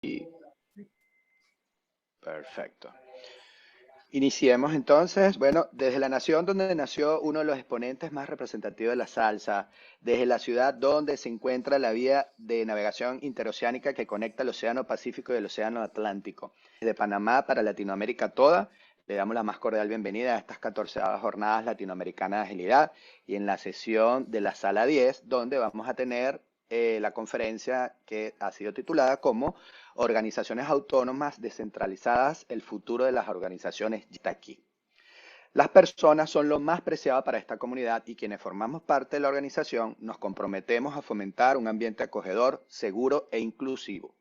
Y perfecto. Iniciemos entonces. Bueno, desde la nación donde nació uno de los exponentes más representativos de la salsa, desde la ciudad donde se encuentra la vía de navegación interoceánica que conecta el Océano Pacífico y el Océano Atlántico, desde Panamá para Latinoamérica toda, le damos la más cordial bienvenida a estas 14 jornadas latinoamericanas de agilidad y en la sesión de la sala 10, donde vamos a tener la conferencia que ha sido titulada como Organizaciones autónomas descentralizadas, el futuro de las organizaciones ya está aquí. Las personas son lo más preciado para esta comunidad y quienes formamos parte de la organización nos comprometemos a fomentar un ambiente acogedor, seguro e inclusivo,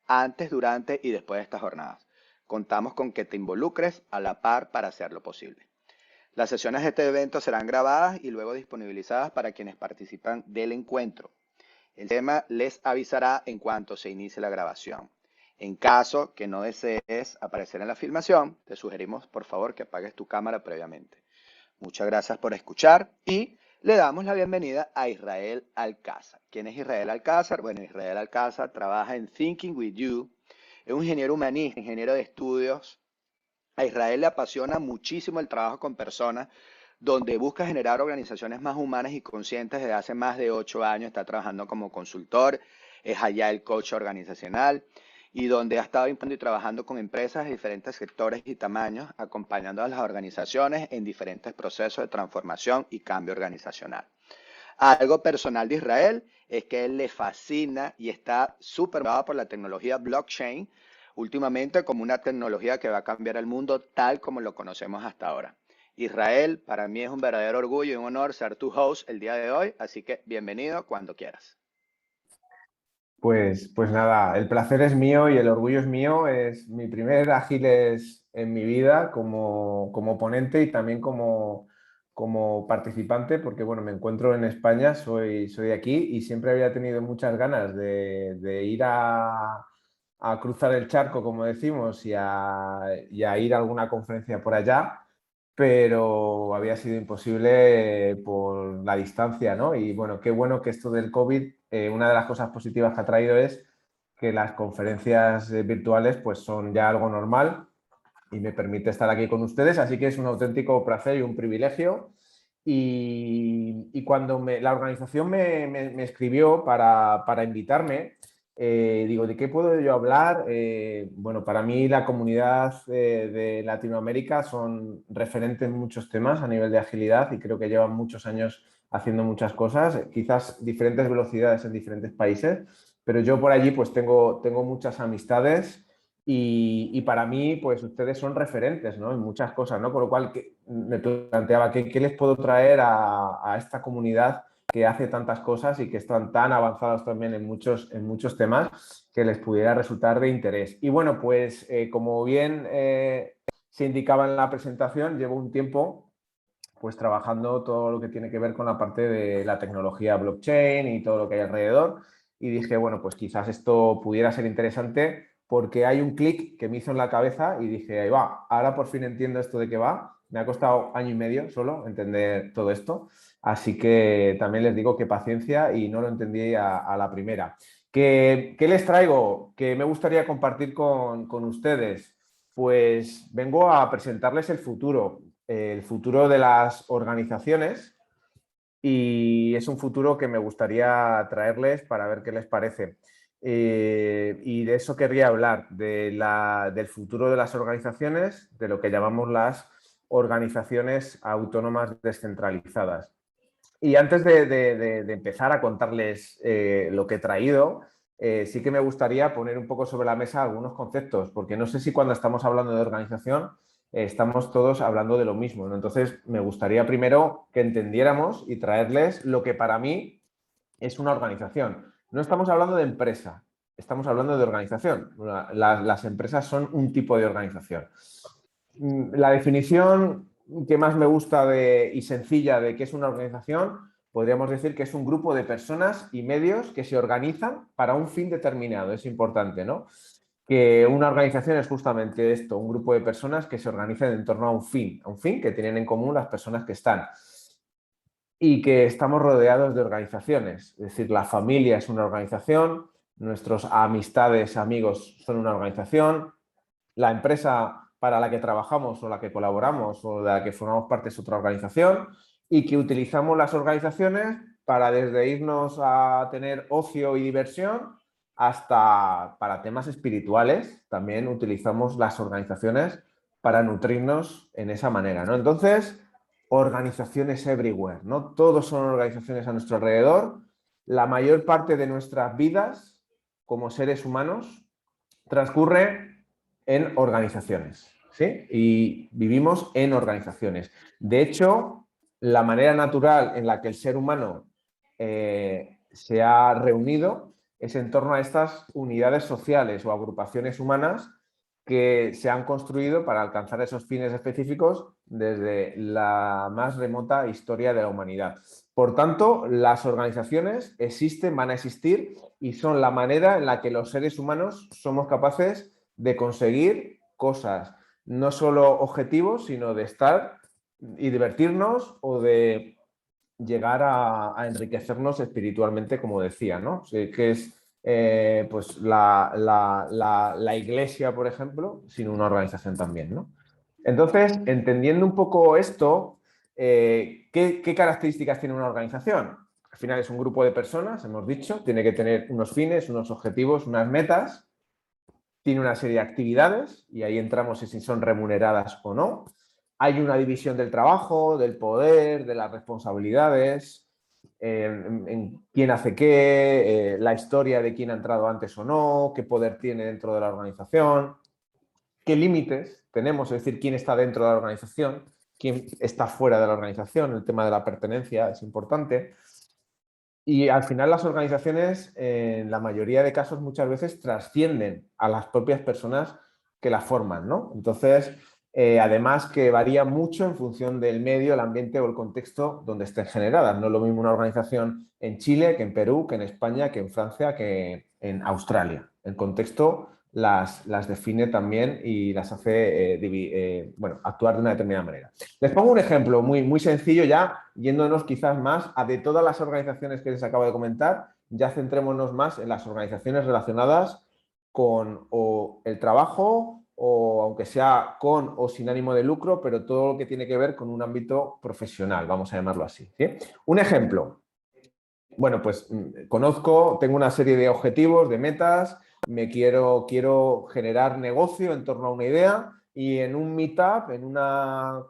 antes, durante y después de estas jornadas. Contamos con que te involucres a la par para hacerlo posible. Las sesiones de este evento serán grabadas y luego disponibilizadas para quienes participan del encuentro. El tema les avisará en cuanto se inicie la grabación. En caso que no desees aparecer en la filmación, te sugerimos por favor que apagues tu cámara previamente. Muchas gracias por escuchar y le damos la bienvenida a Israel Alcázar. ¿Quién es Israel Alcázar? Bueno, Israel Alcázar trabaja en Thinking with You, es un ingeniero humanista, ingeniero de estudios. A Israel le apasiona muchísimo el trabajo con personas, donde busca generar organizaciones más humanas y conscientes. Desde hace más de 8 años está trabajando como consultor, es allá el coach organizacional y donde ha estado impulsando y trabajando con empresas de diferentes sectores y tamaños, acompañando a las organizaciones en diferentes procesos de transformación y cambio organizacional. Algo personal de Israel es que él le fascina y está súper motivado por la tecnología blockchain, últimamente como una tecnología que va a cambiar el mundo tal como lo conocemos hasta ahora. Israel, para mí es un verdadero orgullo y un honor ser tu host el día de hoy, así que bienvenido cuando quieras. Pues nada, el placer es mío y el orgullo es mío. Es mi primer Agiles en mi vida como ponente y también como participante, porque bueno, me encuentro en España, soy de aquí y siempre había tenido muchas ganas de ir a cruzar el charco, como decimos, y a ir a alguna conferencia por allá, pero había sido imposible por la distancia, ¿no? Y bueno, qué bueno que esto del COVID, una de las cosas positivas que ha traído es que las conferencias virtuales pues son ya algo normal y me permite estar aquí con ustedes, así que es un auténtico placer y un privilegio. Y cuando la organización me escribió para invitarme, digo, ¿de qué puedo yo hablar? Bueno, para mí la comunidad de Latinoamérica son referentes en muchos temas a nivel de agilidad y creo que llevan muchos años haciendo muchas cosas, quizás diferentes velocidades en diferentes países, pero yo por allí pues tengo muchas amistades y para mí pues ustedes son referentes, ¿no? En muchas cosas, ¿no? Con lo cual me planteaba ¿qué les puedo traer a esta comunidad que hace tantas cosas y que están tan avanzados también en muchos temas que les pudiera resultar de interés. Y bueno, pues como bien se indicaba en la presentación, llevo un tiempo pues trabajando todo lo que tiene que ver con la parte de la tecnología blockchain y todo lo que hay alrededor. Y dije, bueno, pues quizás esto pudiera ser interesante porque hay un clic que me hizo en la cabeza y dije, ahí va, ahora por fin entiendo esto de qué va. Me ha costado 1 año y medio solo entender todo esto. Así que también les digo que paciencia y no lo entendí a la primera. ¿Qué les traigo? Que me gustaría compartir con ustedes. Pues vengo a presentarles el futuro de las organizaciones y es un futuro que me gustaría traerles para ver qué les parece. Y de eso querría hablar, del futuro de las organizaciones, de lo que llamamos las organizaciones autónomas descentralizadas. Y antes de empezar a contarles lo que he traído, sí que me gustaría poner un poco sobre la mesa algunos conceptos, porque no sé si cuando estamos hablando de organización estamos todos hablando de lo mismo, ¿no? Entonces, me gustaría primero que entendiéramos y traerles lo que para mí es una organización. No estamos hablando de empresa, estamos hablando de organización. Las empresas son un tipo de organización. La definición que más me gusta y sencilla de qué es una organización, podríamos decir que es un grupo de personas y medios que se organizan para un fin determinado. Es importante, ¿no? Que una organización es justamente esto, un grupo de personas que se organizan en torno a un fin que tienen en común las personas que están. Y que estamos rodeados de organizaciones, es decir, la familia es una organización, nuestros amistades, amigos son una organización, la empresa para la que trabajamos o la que colaboramos o de la que formamos parte es otra organización y que utilizamos las organizaciones para desde irnos a tener ocio y diversión hasta para temas espirituales. También utilizamos las organizaciones para nutrirnos en esa manera, ¿no? Entonces, organizaciones everywhere, ¿no? Todos son organizaciones a nuestro alrededor. La mayor parte de nuestras vidas como seres humanos transcurre en organizaciones, ¿sí? Y vivimos en organizaciones. De hecho, la manera natural en la que el ser humano se ha reunido es en torno a estas unidades sociales o agrupaciones humanas que se han construido para alcanzar esos fines específicos desde la más remota historia de la humanidad. Por tanto, las organizaciones existen, van a existir y son la manera en la que los seres humanos somos capaces de conseguir cosas, no solo objetivos, sino de estar y divertirnos o de llegar a enriquecernos espiritualmente, como decía, ¿no? Sí, que es pues la iglesia, por ejemplo, sin una organización también, ¿no? Entonces, entendiendo un poco esto, ¿qué características tiene una organización? Al final es un grupo de personas, hemos dicho, tiene que tener unos fines, unos objetivos, unas metas, tiene una serie de actividades y ahí entramos en si son remuneradas o no. Hay una división del trabajo, del poder, de las responsabilidades, en quién hace qué, la historia de quién ha entrado antes o no, qué poder tiene dentro de la organización, qué límites tenemos, es decir, quién está dentro de la organización, quién está fuera de la organización, el tema de la pertenencia es importante. Y al final las organizaciones, en la mayoría de casos, muchas veces trascienden a las propias personas que las forman, ¿no? Entonces, además que varía mucho en función del medio, el ambiente o el contexto donde estén generadas. No es lo mismo una organización en Chile que en Perú, que en España, que en Francia, que en Australia. El contexto las define también y las hace bueno, actuar de una determinada manera. Les pongo un ejemplo muy, muy sencillo ya, yéndonos quizás más a de todas las organizaciones que les acabo de comentar, ya centrémonos más en las organizaciones relacionadas con o el trabajo o aunque sea con o sin ánimo de lucro, pero todo lo que tiene que ver con un ámbito profesional, vamos a llamarlo así, ¿sí? Un ejemplo, bueno, pues conozco, tengo una serie de objetivos, de metas, quiero generar negocio en torno a una idea y en un meetup, en una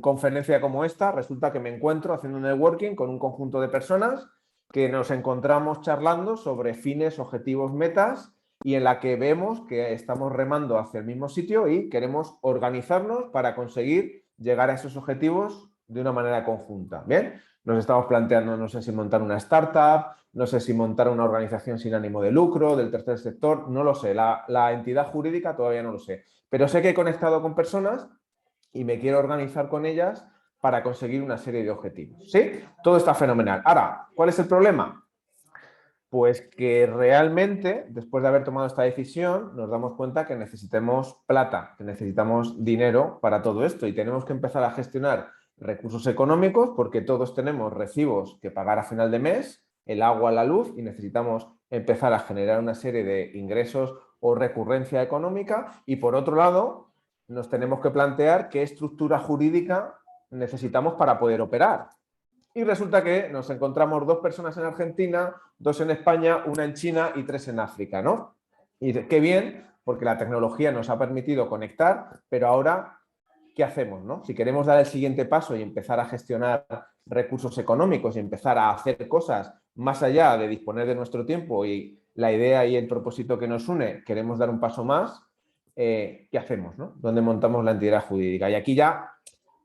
conferencia como esta, resulta que me encuentro haciendo un networking con un conjunto de personas que nos encontramos charlando sobre fines, objetivos, metas y en la que vemos que estamos remando hacia el mismo sitio y queremos organizarnos para conseguir llegar a esos objetivos de una manera conjunta. ¿Bien? Nos estamos planteando, no sé si montar una startup, no sé si montar una organización sin ánimo de lucro, del tercer sector, no lo sé. La entidad jurídica todavía no lo sé. Pero sé que he conectado con personas y me quiero organizar con ellas para conseguir una serie de objetivos. ¿Sí? Todo está fenomenal. Ahora, ¿cuál es el problema? Pues que realmente, después de haber tomado esta decisión, nos damos cuenta que necesitamos plata, que necesitamos dinero para todo esto y tenemos que empezar a gestionar recursos económicos porque todos tenemos recibos que pagar a final de mes, el agua, la luz y necesitamos empezar a generar una serie de ingresos o recurrencia económica y por otro lado nos tenemos que plantear qué estructura jurídica necesitamos para poder operar. Y resulta que nos encontramos dos personas en Argentina, dos en España, una en China y tres en África, ¿no? Y qué bien, porque la tecnología nos ha permitido conectar, pero ahora, ¿qué hacemos, no? Si queremos dar el siguiente paso y empezar a gestionar recursos económicos y empezar a hacer cosas más allá de disponer de nuestro tiempo y la idea y el propósito que nos une, queremos dar un paso más, ¿qué hacemos, no? ¿Dónde montamos la entidad jurídica? Y aquí ya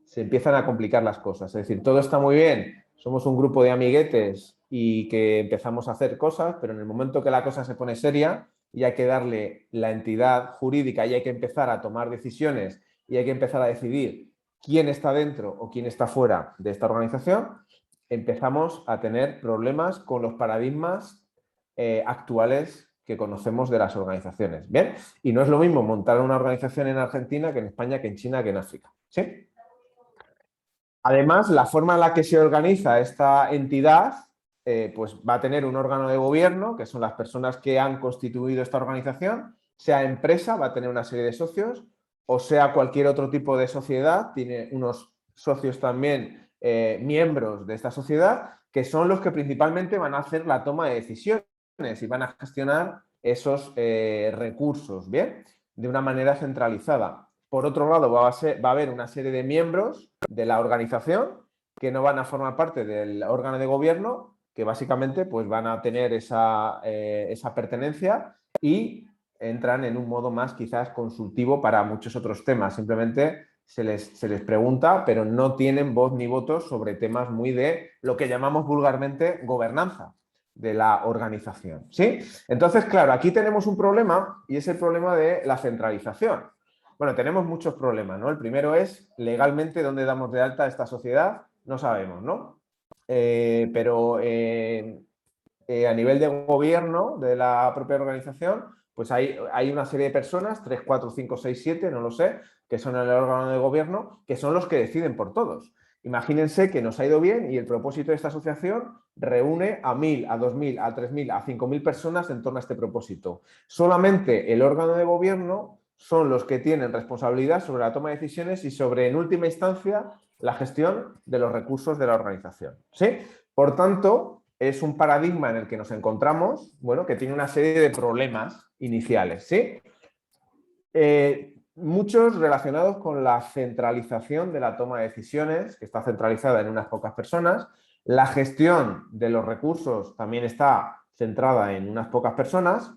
se empiezan a complicar las cosas. Es decir, todo está muy bien, somos un grupo de amiguetes y que empezamos a hacer cosas, pero en el momento que la cosa se pone seria y hay que darle la entidad jurídica y hay que empezar a tomar decisiones y hay que empezar a decidir quién está dentro o quién está fuera de esta organización, empezamos a tener problemas con los paradigmas actuales que conocemos de las organizaciones. ¿Bien? Y no es lo mismo montar una organización en Argentina que en España, que en China, que en África. ¿Sí? Además, la forma en la que se organiza esta entidad pues va a tener un órgano de gobierno, que son las personas que han constituido esta organización, sea empresa, va a tener una serie de socios, o sea cualquier otro tipo de sociedad, tiene unos socios también miembros de esta sociedad, que son los que principalmente van a hacer la toma de decisiones y van a gestionar esos recursos, ¿bien? De una manera centralizada. Por otro lado, va a haber una serie de miembros de la organización que no van a formar parte del órgano de gobierno, que básicamente pues, van a tener esa pertenencia y entran en un modo más quizás consultivo para muchos otros temas. Simplemente se les pregunta, pero no tienen voz ni votos sobre temas muy de lo que llamamos vulgarmente gobernanza de la organización, ¿sí? Entonces, claro, aquí tenemos un problema y es el problema de la centralización. Bueno, tenemos muchos problemas, ¿no? El primero es, legalmente, ¿dónde damos de alta a esta sociedad? No sabemos, ¿no? Pero a nivel de gobierno de la propia organización, pues hay una serie de personas, 3, 4, 5, 6, 7, no lo sé, que son el órgano de gobierno, que son los que deciden por todos. Imagínense que nos ha ido bien y el propósito de esta asociación reúne a 1.000, a 2.000, a 3.000, a 5.000 personas en torno a este propósito. Solamente el órgano de gobierno son los que tienen responsabilidad sobre la toma de decisiones y sobre, en última instancia, la gestión de los recursos de la organización, ¿sí? Por tanto, es un paradigma en el que nos encontramos, bueno, que tiene una serie de problemas iniciales, ¿sí? Muchos relacionados con la centralización de la toma de decisiones, que está centralizada en unas pocas personas. La gestión de los recursos también está centrada en unas pocas personas.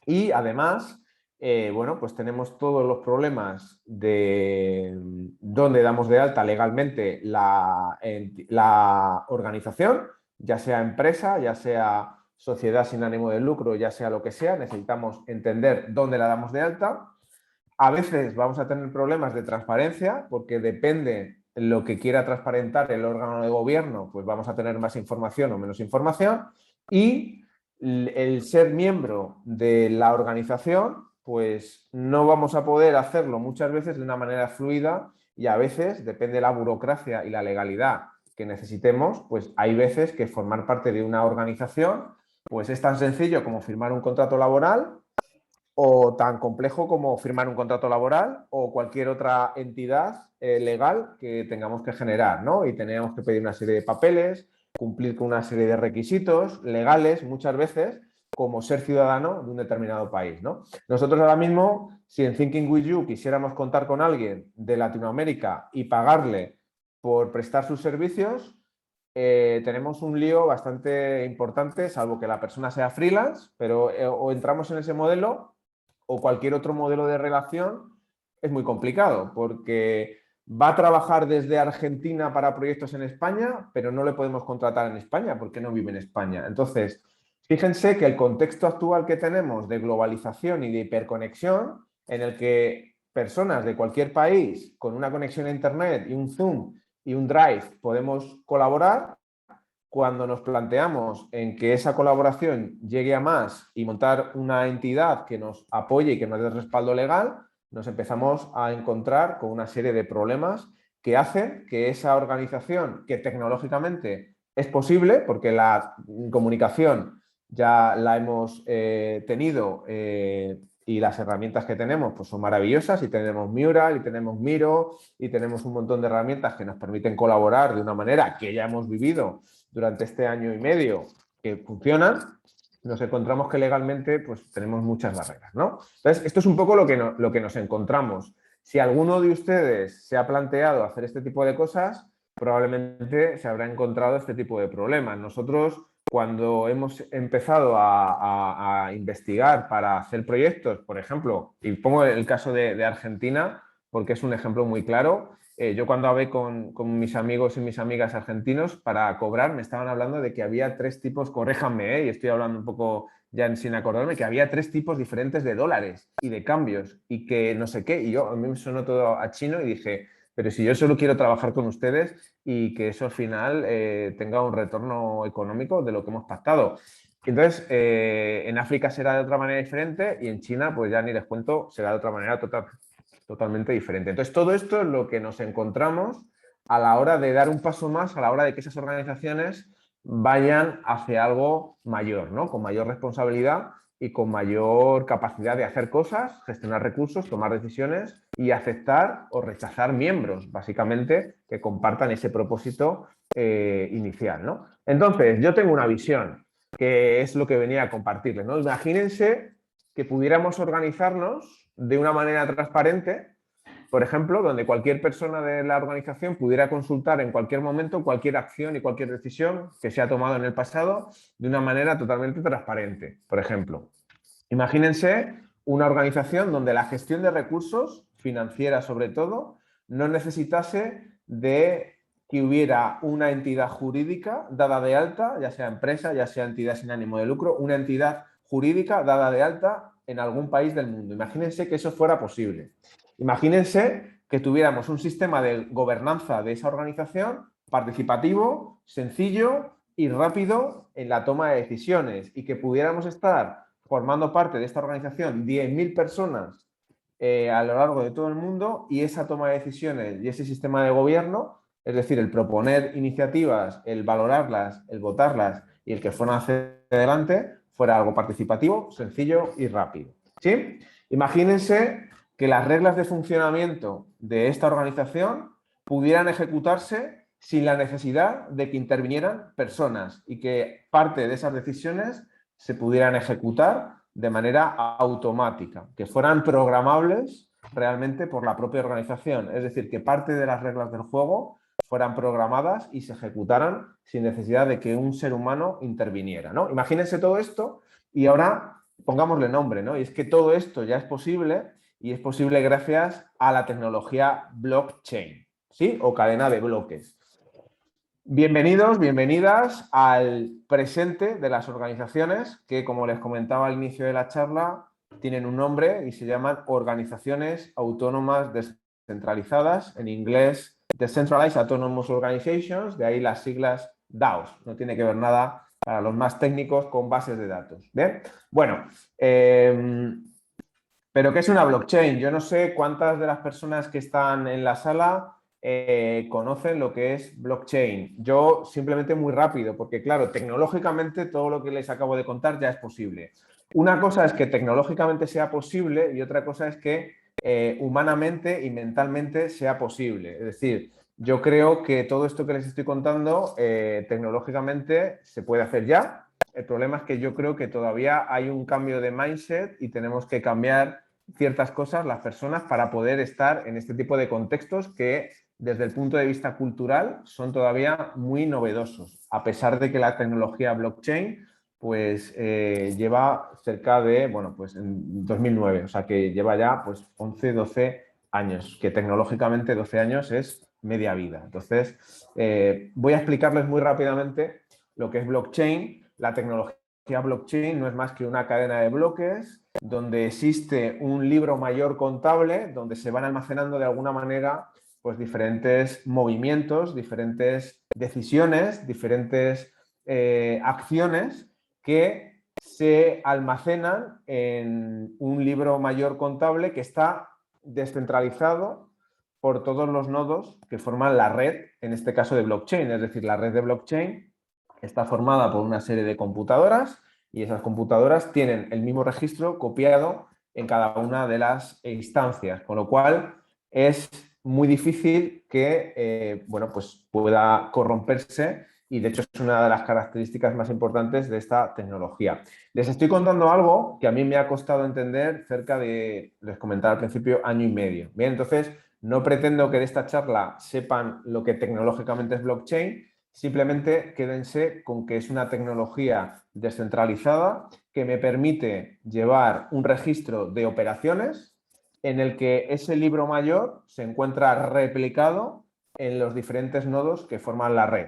Y además, bueno, pues tenemos todos los problemas de dónde damos de alta legalmente la organización, ya sea empresa, ya sea sociedad sin ánimo de lucro, ya sea lo que sea, necesitamos entender dónde la damos de alta. A veces vamos a tener problemas de transparencia porque depende lo que quiera transparentar el órgano de gobierno, pues vamos a tener más información o menos información. Y el ser miembro de la organización, pues no vamos a poder hacerlo muchas veces de una manera fluida y a veces, depende de la burocracia y la legalidad que necesitemos, pues hay veces que formar parte de una organización pues es tan sencillo como firmar un contrato laboral o tan complejo como firmar un contrato laboral o cualquier otra entidad legal que tengamos que generar, ¿no? Y tenemos que pedir una serie de papeles, cumplir con una serie de requisitos legales muchas veces, como ser ciudadano de un determinado país, ¿no? Nosotros ahora mismo, si en Thinking with You quisiéramos contar con alguien de Latinoamérica y pagarle por prestar sus servicios, tenemos un lío bastante importante, salvo que la persona sea freelance, pero o entramos en ese modelo o cualquier otro modelo de relación es muy complicado porque va a trabajar desde Argentina para proyectos en España, pero no le podemos contratar en España porque no vive en España. Entonces, fíjense que el contexto actual que tenemos de globalización y de hiperconexión, en el que personas de cualquier país con una conexión a Internet y un Zoom y un Drive podemos colaborar, cuando nos planteamos en que esa colaboración llegue a más y montar una entidad que nos apoye y que nos dé respaldo legal, nos empezamos a encontrar con una serie de problemas que hacen que esa organización, que tecnológicamente es posible, porque la comunicación ya la hemos tenido y las herramientas que tenemos pues son maravillosas, y tenemos Mural y tenemos Miro y tenemos un montón de herramientas que nos permiten colaborar de una manera que ya hemos vivido durante este año y medio, que funcionan, nos encontramos que legalmente pues tenemos muchas barreras, ¿no? Entonces, esto es un poco lo que nos encontramos. Si alguno de ustedes se ha planteado hacer este tipo de cosas, probablemente se habrá encontrado este tipo de problemas. Nosotros, cuando hemos empezado a investigar para hacer proyectos, por ejemplo, y pongo el caso de Argentina, porque es un ejemplo muy claro. Yo cuando hablé con mis amigos y mis amigas argentinos para cobrar, me estaban hablando de que había 3 tipos, corréjanme, y estoy hablando un poco ya sin acordarme, que había 3 tipos diferentes de dólares y de cambios y que no sé qué. Y yo, a mí me sonó todo a chino y dije, pero si yo solo quiero trabajar con ustedes y que eso al final tenga un retorno económico de lo que hemos pactado. Entonces, en África será de otra manera diferente y en China, pues ya ni les cuento, será de otra manera totalmente diferente. Entonces, todo esto es lo que nos encontramos a la hora de dar un paso más, a la hora de que esas organizaciones vayan hacia algo mayor, ¿no? Con mayor responsabilidad y con mayor capacidad de hacer cosas, gestionar recursos, tomar decisiones y aceptar o rechazar miembros, básicamente, que compartan ese propósito inicial, ¿no? Entonces, yo tengo una visión, que es lo que venía a compartirles, ¿no? Imagínense que pudiéramos organizarnos de una manera transparente, por ejemplo, donde cualquier persona de la organización pudiera consultar en cualquier momento cualquier acción y cualquier decisión que se ha tomado en el pasado de una manera totalmente transparente. Por ejemplo, imagínense una organización donde la gestión de recursos, financiera sobre todo, no necesitase de que hubiera una entidad jurídica dada de alta, ya sea empresa, ya sea entidad sin ánimo de lucro, una entidad jurídica dada de alta en algún país del mundo. Imagínense que eso fuera posible. Imagínense que tuviéramos un sistema de gobernanza de esa organización participativo, sencillo y rápido en la toma de decisiones y que pudiéramos estar formando parte de esta organización 10.000 personas a lo largo de todo el mundo y esa toma de decisiones y ese sistema de gobierno, es decir, el proponer iniciativas, el valorarlas, el votarlas y el que fueran hacia adelante, fuera algo participativo, sencillo y rápido. ¿Sí? Imagínense que las reglas de funcionamiento de esta organización pudieran ejecutarse sin la necesidad de que intervinieran personas y que parte de esas decisiones se pudieran ejecutar de manera automática, que fueran programables realmente por la propia organización. Es decir, que parte de las reglas del juego fueran programadas y se ejecutaran sin necesidad de que un ser humano interviniera, ¿no? Imagínense todo esto y ahora pongámosle nombre, ¿no? Y es que todo esto ya es posible y es posible gracias a la tecnología blockchain, ¿sí? O cadena de bloques. Bienvenidos, bienvenidas al presente de las organizaciones que, como les comentaba al inicio de la charla, tienen un nombre y se llaman organizaciones autónomas descentralizadas, en inglés Decentralized Autonomous Organizations, de ahí las siglas DAOs. No tiene que ver nada para los más técnicos con bases de datos. ¿Bien? Bueno, pero ¿qué es una blockchain? Yo no sé cuántas de las personas que están en la sala conocen lo que es blockchain. Yo simplemente muy rápido, porque claro, tecnológicamente todo lo que les acabo de contar ya es posible. Una cosa es que tecnológicamente sea posible y otra cosa es que humanamente y mentalmente sea posible. Es decir, yo creo que todo esto que les estoy contando tecnológicamente se puede hacer ya. El problema es que yo creo que todavía hay un cambio de mindset y tenemos que cambiar ciertas cosas las personas para poder estar en este tipo de contextos que desde el punto de vista cultural son todavía muy novedosos, a pesar de que la tecnología blockchain pues lleva cerca de, bueno, pues en 2009, o sea que lleva ya pues 11, 12 años, que tecnológicamente 12 años es media vida. Entonces, voy a explicarles muy rápidamente lo que es blockchain. La tecnología blockchain no es más que una cadena de bloques donde existe un libro mayor contable donde se van almacenando de alguna manera pues diferentes movimientos, diferentes decisiones, diferentes acciones que se almacenan en un libro mayor contable que está descentralizado por todos los nodos que forman la red, en este caso de blockchain. Es decir, la red de blockchain está formada por una serie de computadoras y esas computadoras tienen el mismo registro copiado en cada una de las instancias, con lo cual es muy difícil que bueno, pues pueda corromperse y de hecho es una de las características más importantes de esta tecnología. Les estoy contando algo que a mí me ha costado entender cerca de, les comentaba al principio, año y medio. Bien, entonces no pretendo que de esta charla sepan lo que tecnológicamente es blockchain, simplemente quédense con que es una tecnología descentralizada que me permite llevar un registro de operaciones en el que ese libro mayor se encuentra replicado en los diferentes nodos que forman la red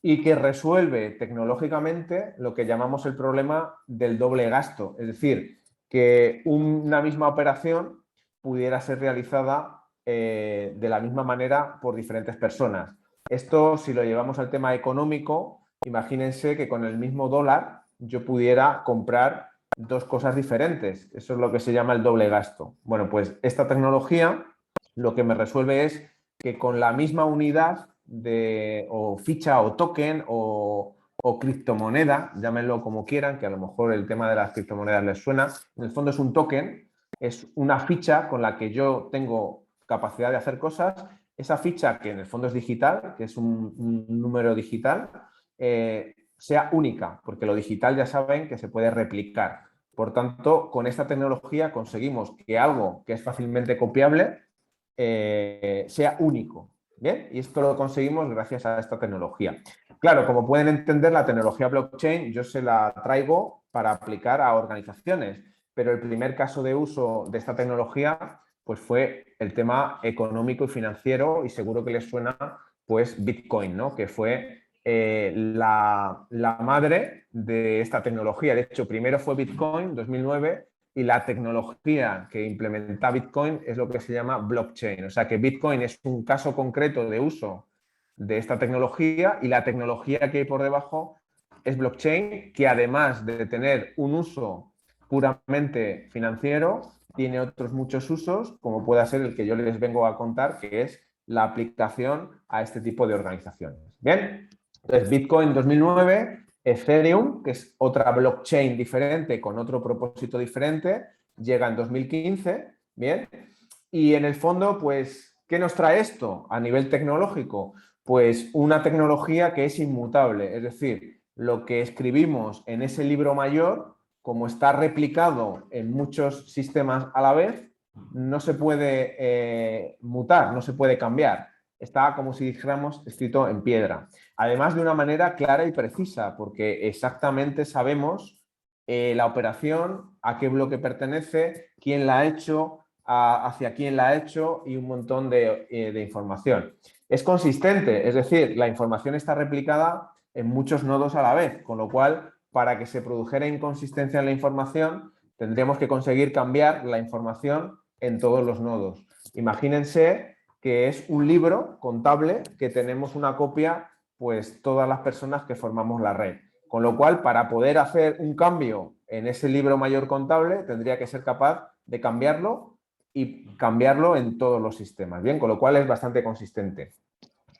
y que resuelve tecnológicamente lo que llamamos el problema del doble gasto, es decir, que una misma operación pudiera ser realizada de la misma manera por diferentes personas. Esto, si lo llevamos al tema económico, imagínense que con el mismo dólar yo pudiera comprar dos cosas diferentes. Eso es lo que se llama el doble gasto. Bueno, pues esta tecnología lo que me resuelve es que con la misma unidad de o ficha o token o criptomoneda, llámenlo como quieran, que a lo mejor el tema de las criptomonedas les suena. En el fondo es un token, es una ficha con la que yo tengo capacidad de hacer cosas. Esa ficha, que en el fondo es digital, que es un número digital, sea única, porque lo digital ya saben que se puede replicar. Por tanto, con esta tecnología conseguimos que algo que es fácilmente copiable sea único. ¿Bien? Y esto lo conseguimos gracias a esta tecnología. Claro, como pueden entender, la tecnología blockchain yo se la traigo para aplicar a organizaciones, pero el primer caso de uso de esta tecnología pues fue el tema económico y financiero, y seguro que les suena pues Bitcoin, ¿no? Que fue la madre de esta tecnología. De hecho, primero fue Bitcoin, 2009, y la tecnología que implementa Bitcoin es lo que se llama blockchain. O sea que Bitcoin es un caso concreto de uso de esta tecnología, y la tecnología que hay por debajo es blockchain, que además de tener un uso puramente financiero, tiene otros muchos usos, como pueda ser el que yo les vengo a contar, que es la aplicación a este tipo de organizaciones. Bien, entonces Bitcoin 2009, Ethereum, que es otra blockchain diferente con otro propósito diferente, llega en 2015, bien, y en el fondo, pues, ¿qué nos trae esto a nivel tecnológico? Pues una tecnología que es inmutable, es decir, lo que escribimos en ese libro mayor, como está replicado en muchos sistemas a la vez, no se puede mutar, no se puede cambiar. Está, como si dijéramos, escrito en piedra. Además, de una manera clara y precisa, porque exactamente sabemos la operación, a qué bloque pertenece, quién la ha hecho, hacia quién la ha hecho, y un montón de información. Es consistente, es decir, la información está replicada en muchos nodos a la vez, con lo cual, para que se produjera inconsistencia en la información, tendríamos que conseguir cambiar la información en todos los nodos. Imagínense que es un libro contable que tenemos una copia, pues todas las personas que formamos la red. Con lo cual, para poder hacer un cambio en ese libro mayor contable, tendría que ser capaz de cambiarlo y cambiarlo en todos los sistemas. Bien, con lo cual es bastante consistente.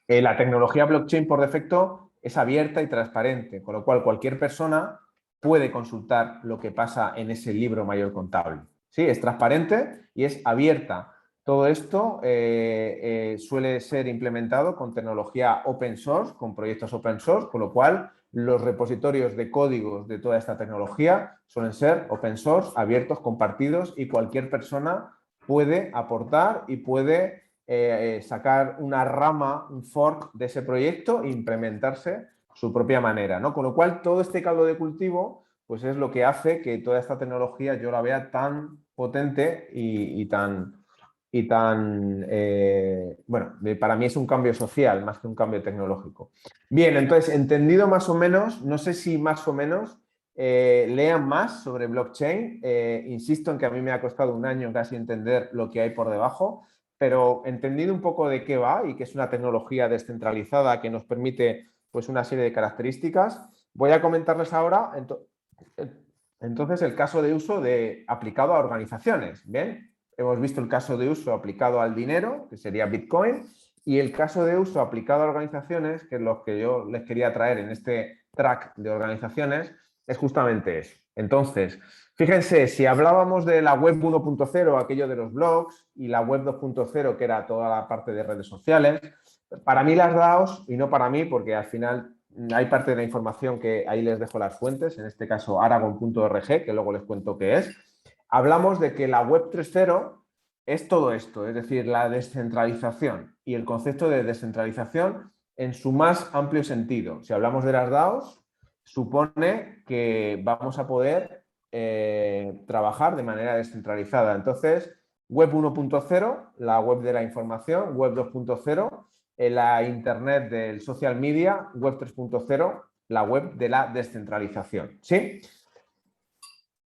La tecnología blockchain por defecto es abierta y transparente, con lo cual cualquier persona puede consultar lo que pasa en ese libro mayor contable. Sí, es transparente y es abierta. Todo esto suele ser implementado con tecnología open source, con proyectos open source, con lo cual los repositorios de códigos de toda esta tecnología suelen ser open source, abiertos, compartidos, y cualquier persona puede aportar y puede sacar una rama, un fork de ese proyecto e implementarse su propia manera, ¿no? Con lo cual, todo este caldo de cultivo pues es lo que hace que toda esta tecnología yo la vea tan potente bueno, para mí es un cambio social más que un cambio tecnológico. Bien, entonces, entendido más o menos, no sé si más o menos lean más sobre blockchain. Insisto en que a mí me ha costado un año casi entender lo que hay por debajo, pero entendido un poco de qué va y que es una tecnología descentralizada que nos permite pues una serie de características, voy a comentarles ahora entonces el caso de uso aplicado a organizaciones. Bien, hemos visto el caso de uso aplicado al dinero, que sería Bitcoin, y el caso de uso aplicado a organizaciones, que es lo que yo les quería traer en este track de organizaciones, es justamente eso. Entonces, fíjense, si hablábamos de la web 1.0, aquello de los blogs, y la web 2.0, que era toda la parte de redes sociales, para mí las DAOs, y no para mí, porque al final hay parte de la información que ahí les dejo las fuentes, en este caso aragon.org, que luego les cuento qué es. Hablamos de que la web 3.0 es todo esto, es decir, la descentralización y el concepto de descentralización en su más amplio sentido. Si hablamos de las DAOs, supone que vamos a poder trabajar de manera descentralizada. Entonces, web 1.0, la web de la información, web 2.0, la Internet del social media, web 3.0, la web de la descentralización. ¿Sí?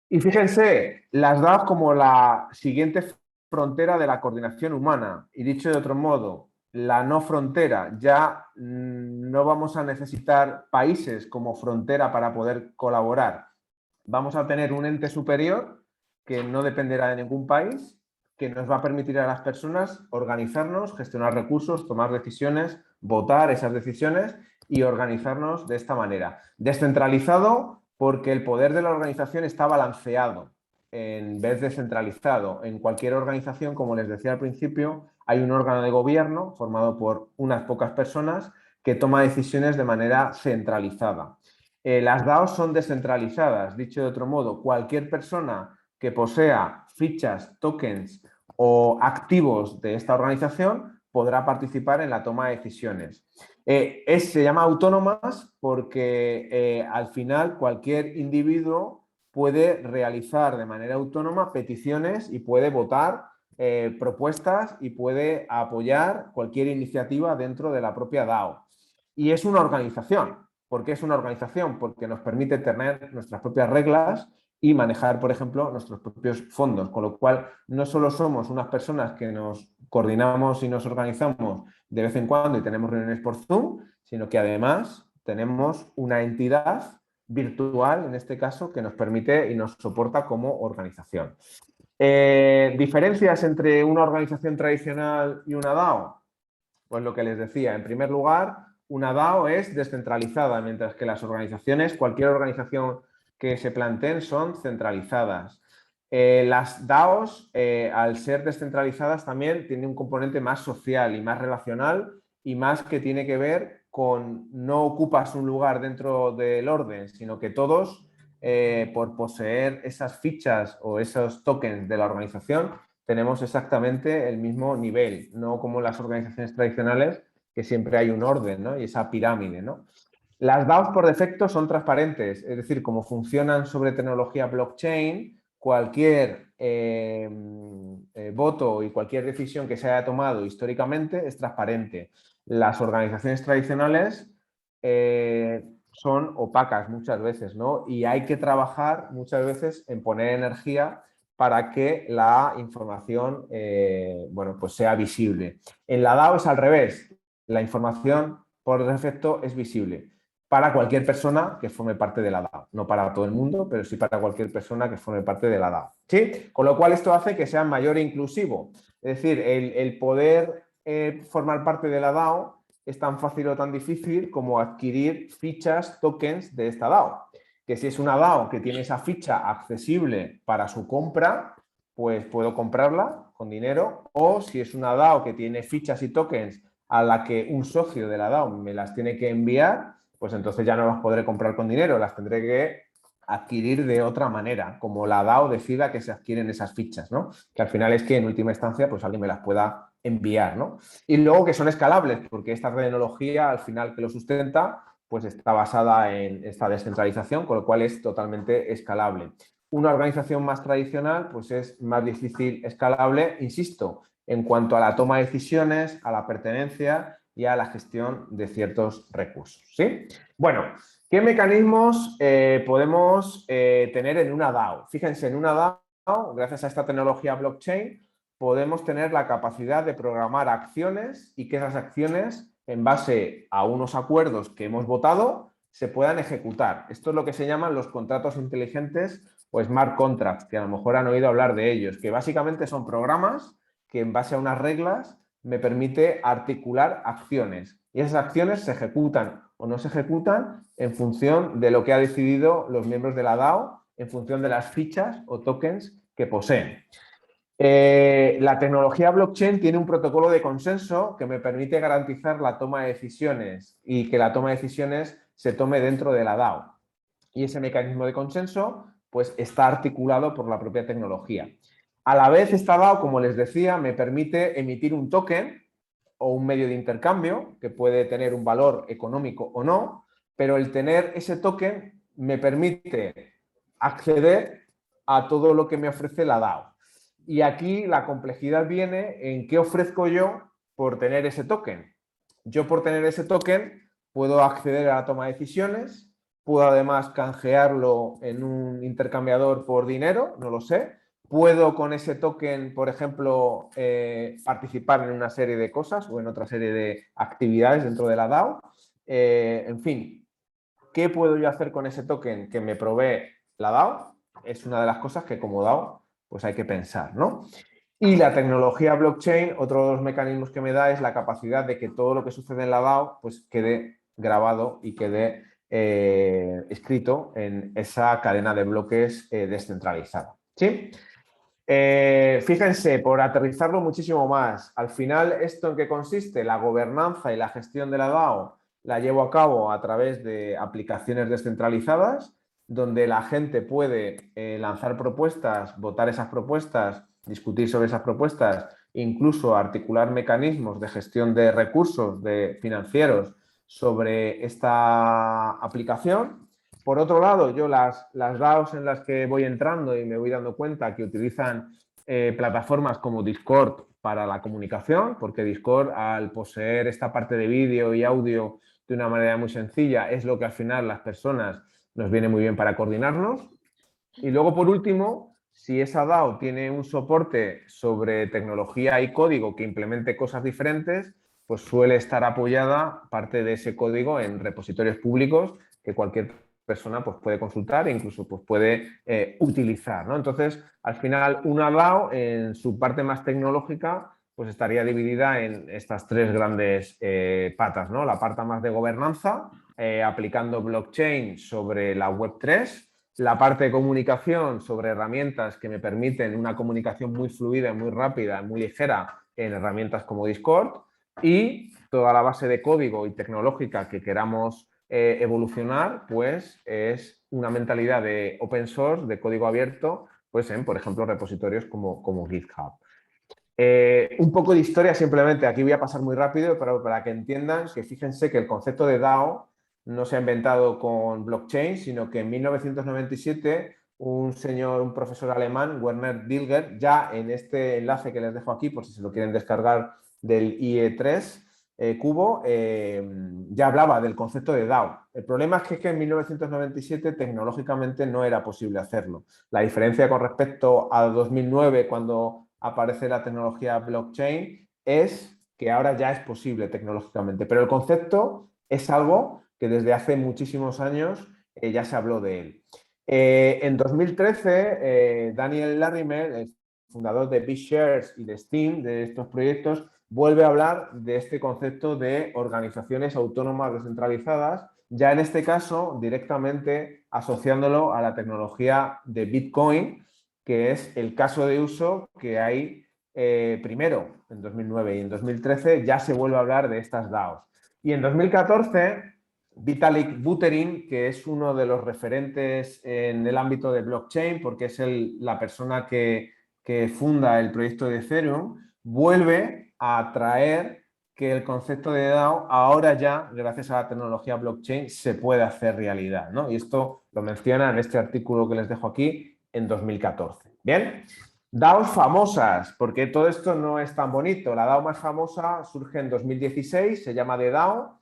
Y fíjense, las DAOs como la siguiente frontera de la coordinación humana. Y dicho de otro modo, la no frontera. Ya no vamos a necesitar países como frontera para poder colaborar. Vamos a tener un ente superior que no dependerá de ningún país, que nos va a permitir a las personas organizarnos, gestionar recursos, tomar decisiones, votar esas decisiones y organizarnos de esta manera. Descentralizado porque el poder de la organización está balanceado en vez de centralizado. En cualquier organización, como les decía al principio, hay un órgano de gobierno formado por unas pocas personas que toma decisiones de manera centralizada. Las DAOs son descentralizadas. Dicho de otro modo, cualquier persona que posea fichas, tokens o activos de esta organización podrá participar en la toma de decisiones. Se llama autónomas porque al final cualquier individuo puede realizar de manera autónoma peticiones y puede votar propuestas y puede apoyar cualquier iniciativa dentro de la propia DAO. Y es una organización. ¿Por qué es una organización? Porque nos permite tener nuestras propias reglas y manejar, por ejemplo, nuestros propios fondos, con lo cual no solo somos unas personas que nos coordinamos y nos organizamos de vez en cuando y tenemos reuniones por Zoom, sino que además tenemos una entidad virtual, en este caso, que nos permite y nos soporta como organización. ¿Diferencias entre una organización tradicional y una DAO? Pues lo que les decía, en primer lugar, una DAO es descentralizada, mientras que las organizaciones, cualquier organización que se planteen, son centralizadas. Las DAOs, al ser descentralizadas, también tienen un componente más social y más relacional y más que tiene que ver con no ocupas un lugar dentro del orden, sino que todos, por poseer esas fichas o esos tokens de la organización, tenemos exactamente el mismo nivel, no como las organizaciones tradicionales, que siempre hay un orden, ¿no? Y esa pirámide, ¿no? Las DAOs por defecto son transparentes, es decir, como funcionan sobre tecnología blockchain, cualquier voto y cualquier decisión que se haya tomado históricamente es transparente. Las organizaciones tradicionales son opacas muchas veces, ¿no? Y hay que trabajar muchas veces en poner energía para que la información bueno, pues sea visible. En la DAO es al revés, la información por defecto es visible para cualquier persona que forme parte de la DAO. No para todo el mundo, pero sí para cualquier persona que forme parte de la DAO. ¿Sí? Con lo cual esto hace que sea mayor e inclusivo. Es decir, el poder formar parte de la DAO es tan fácil o tan difícil como adquirir fichas, tokens de esta DAO. Que si es una DAO que tiene esa ficha accesible para su compra, pues puedo comprarla con dinero, o si es una DAO que tiene fichas y tokens a la que un socio de la DAO me las tiene que enviar, pues entonces ya no las podré comprar con dinero, las tendré que adquirir de otra manera, como la DAO decida que se adquieren esas fichas, ¿no? Que al final es que en última instancia pues alguien me las pueda enviar, ¿no? Y luego que son escalables, porque esta tecnología al final que lo sustenta pues está basada en esta descentralización, con lo cual es totalmente escalable. Una organización más tradicional pues es más difícil escalable, insisto, en cuanto a la toma de decisiones, a la pertenencia y a la gestión de ciertos recursos. ¿Sí? Bueno, ¿qué mecanismos podemos tener en una DAO? Fíjense, en una DAO, gracias a esta tecnología blockchain, podemos tener la capacidad de programar acciones y que esas acciones, en base a unos acuerdos que hemos votado, se puedan ejecutar. Esto es lo que se llaman los contratos inteligentes o smart contracts, que a lo mejor han oído hablar de ellos, que básicamente son programas que en base a unas reglas me permite articular acciones. Y esas acciones se ejecutan o no se ejecutan en función de lo que han decidido los miembros de la DAO, en función de las fichas o tokens que poseen. La tecnología blockchain tiene un protocolo de consenso que me permite garantizar la toma de decisiones y que la toma de decisiones se tome dentro de la DAO. Y ese mecanismo de consenso pues, está articulado por la propia tecnología. A la vez, esta DAO, como les decía, me permite emitir un token o un medio de intercambio que puede tener un valor económico o no, pero el tener ese token me permite acceder a todo lo que me ofrece la DAO. Y aquí la complejidad viene en qué ofrezco yo por tener ese token. Yo por tener ese token puedo acceder a la toma de decisiones, puedo además canjearlo en un intercambiador por dinero, no lo sé. Puedo con ese token, por ejemplo, participar en una serie de cosas o en otra serie de actividades dentro de la DAO. En fin, ¿qué puedo yo hacer con ese token que me provee la DAO? Es una de las cosas que como DAO pues hay que pensar, ¿no? Y la tecnología blockchain, otro de los mecanismos que me da es la capacidad de que todo lo que sucede en la DAO pues quede grabado y quede escrito en esa cadena de bloques descentralizada. ¿Sí? Fíjense, por aterrizarlo muchísimo más, al final, ¿esto en qué consiste? La gobernanza y la gestión de la DAO la llevo a cabo a través de aplicaciones descentralizadas, donde la gente puede lanzar propuestas, votar esas propuestas, discutir sobre esas propuestas, incluso articular mecanismos de gestión de recursos financieros sobre esta aplicación. Por otro lado, yo las DAOs en las que voy entrando y me voy dando cuenta que utilizan plataformas como Discord para la comunicación, porque Discord, al poseer esta parte de vídeo y audio de una manera muy sencilla, es lo que al final las personas nos viene muy bien para coordinarnos. Y luego, por último, si esa DAO tiene un soporte sobre tecnología y código que implemente cosas diferentes, pues suele estar apoyada parte de ese código en repositorios públicos que cualquier persona pues, puede consultar e incluso pues, puede utilizar, ¿no? Entonces, al final, una DAO en su parte más tecnológica pues estaría dividida en estas tres grandes patas, ¿no? La parte más de gobernanza, aplicando blockchain sobre la Web3, la parte de comunicación sobre herramientas que me permiten una comunicación muy fluida, muy rápida, muy ligera en herramientas como Discord, y toda la base de código y tecnológica que queramos evolucionar, pues es una mentalidad de open source, de código abierto, pues en, por ejemplo, repositorios como GitHub. Un poco de historia simplemente, aquí voy a pasar muy rápido, pero para que entiendan que fíjense que el concepto de DAO no se ha inventado con blockchain, sino que en 1997 un señor, un profesor alemán, Werner Dilger, ya en este enlace que les dejo aquí, por si se lo quieren descargar del IE3 Cubo, ya hablaba del concepto de DAO. El problema es que en 1997 tecnológicamente no era posible hacerlo. La diferencia con respecto a 2009, cuando aparece la tecnología blockchain, es que ahora ya es posible tecnológicamente, pero el concepto es algo que desde hace muchísimos años ya se habló de él. En 2013, Daniel Larimer, el fundador de BitShares y de Steam, de estos proyectos, vuelve a hablar de este concepto de organizaciones autónomas descentralizadas, ya en este caso directamente asociándolo a la tecnología de Bitcoin, que es el caso de uso que hay primero en 2009 y en 2013 ya se vuelve a hablar de estas DAOs. Y en 2014, Vitalik Buterin, que es uno de los referentes en el ámbito de blockchain, porque es la persona que funda el proyecto de Ethereum, vuelve a traer que el concepto de DAO ahora ya, gracias a la tecnología blockchain, se puede hacer realidad, ¿no? Y esto lo menciona en este artículo que les dejo aquí en 2014. Bien, DAOs famosas, porque todo esto no es tan bonito. La DAO más famosa surge en 2016, se llama The DAO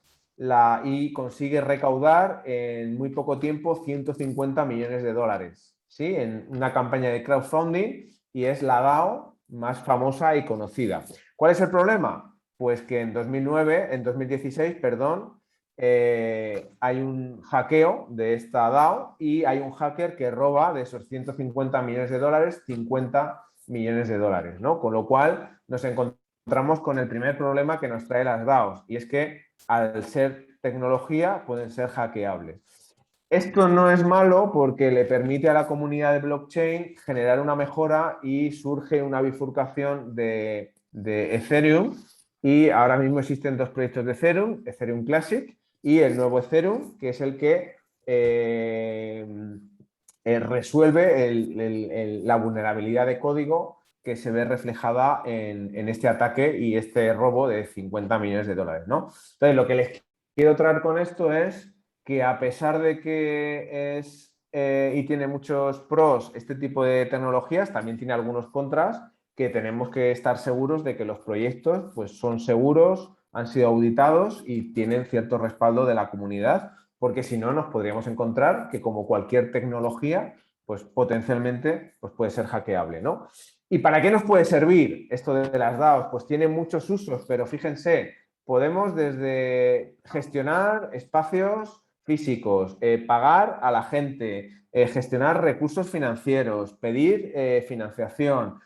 y consigue recaudar en muy poco tiempo 150 millones de dólares, ¿sí? En una campaña de crowdfunding, y es la DAO más famosa y conocida. ¿Cuál es el problema? Pues que en 2016, perdón, hay un hackeo de esta DAO y hay un hacker que roba de esos 150 millones de dólares 50 millones de dólares, ¿no? Con lo cual nos encontramos con el primer problema que nos trae las DAOs, y es que al ser tecnología pueden ser hackeables. Esto no es malo porque le permite a la comunidad de blockchain generar una mejora y surge una bifurcación de Ethereum, y ahora mismo existen dos proyectos de Ethereum, Ethereum Classic y el nuevo Ethereum, que es el que resuelve la vulnerabilidad de código que se ve reflejada en este ataque y este robo de 50 millones de dólares, ¿no? Entonces, lo que les quiero traer con esto es que, a pesar de que es y tiene muchos pros este tipo de tecnologías, también tiene algunos contras, que tenemos que estar seguros de que los proyectos pues, son seguros, han sido auditados y tienen cierto respaldo de la comunidad, porque si no nos podríamos encontrar que, como cualquier tecnología, pues potencialmente pues, puede ser hackeable, ¿no? ¿Y para qué nos puede servir esto de las DAOs? Pues tiene muchos usos, pero fíjense, podemos desde gestionar espacios físicos, pagar a la gente, gestionar recursos financieros, pedir financiación,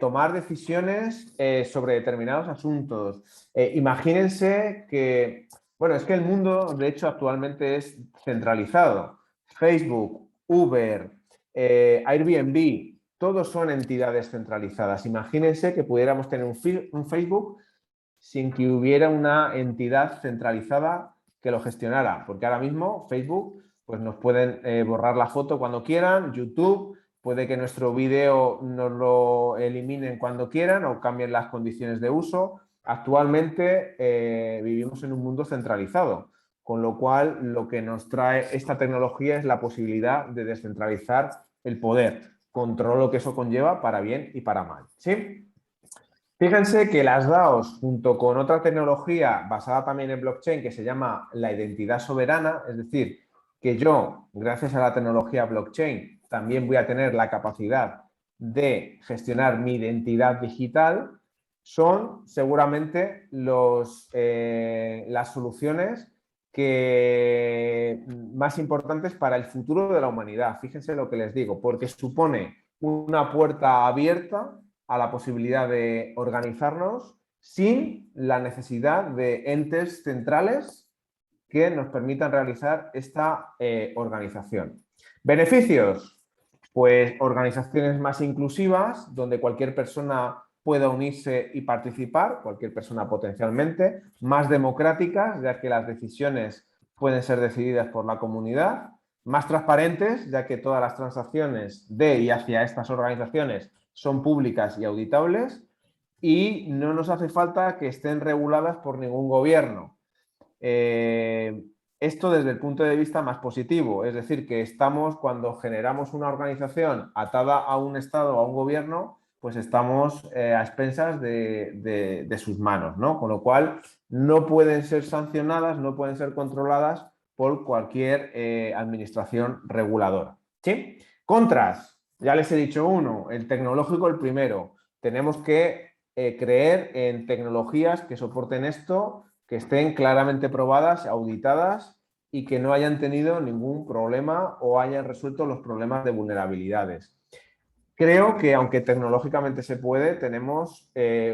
tomar decisiones sobre determinados asuntos. Imagínense que Bueno, es que el mundo, de hecho, actualmente es centralizado. Facebook, Uber, Airbnb, todos son entidades centralizadas. Imagínense que pudiéramos tener un Facebook sin que hubiera una entidad centralizada que lo gestionara, porque ahora mismo Facebook pues nos pueden borrar la foto cuando quieran, YouTube puede que nuestro vídeo nos lo eliminen cuando quieran o cambien las condiciones de uso. Actualmente vivimos en un mundo centralizado, con lo cual lo que nos trae esta tecnología es la posibilidad de descentralizar el poder, con todo lo que eso conlleva para bien y para mal. ¿Sí? Fíjense que las DAOs, junto con otra tecnología basada también en blockchain que se llama la identidad soberana, es decir, que yo, gracias a la tecnología blockchain, también voy a tener la capacidad de gestionar mi identidad digital, son seguramente las soluciones más importantes para el futuro de la humanidad. Fíjense lo que les digo, porque supone una puerta abierta a la posibilidad de organizarnos sin la necesidad de entes centrales que nos permitan realizar esta organización. Beneficios, pues organizaciones más inclusivas, donde cualquier persona pueda unirse y participar, cualquier persona potencialmente, más democráticas, ya que las decisiones pueden ser decididas por la comunidad, más transparentes, ya que todas las transacciones de y hacia estas organizaciones son públicas y auditables, y no nos hace falta que estén reguladas por ningún gobierno. Eh, Esto desde el punto de vista más positivo, es decir, que estamos, cuando generamos una organización atada a un Estado o a un gobierno, pues estamos a expensas de sus manos, ¿no? Con lo cual no pueden ser sancionadas, no pueden ser controladas por cualquier administración reguladora. ¿Sí? Contras, ya les he dicho uno, el tecnológico el primero. Tenemos que creer en tecnologías que soporten esto, que estén claramente probadas, auditadas y que no hayan tenido ningún problema o hayan resuelto los problemas de vulnerabilidades. Creo que aunque tecnológicamente se puede, tenemos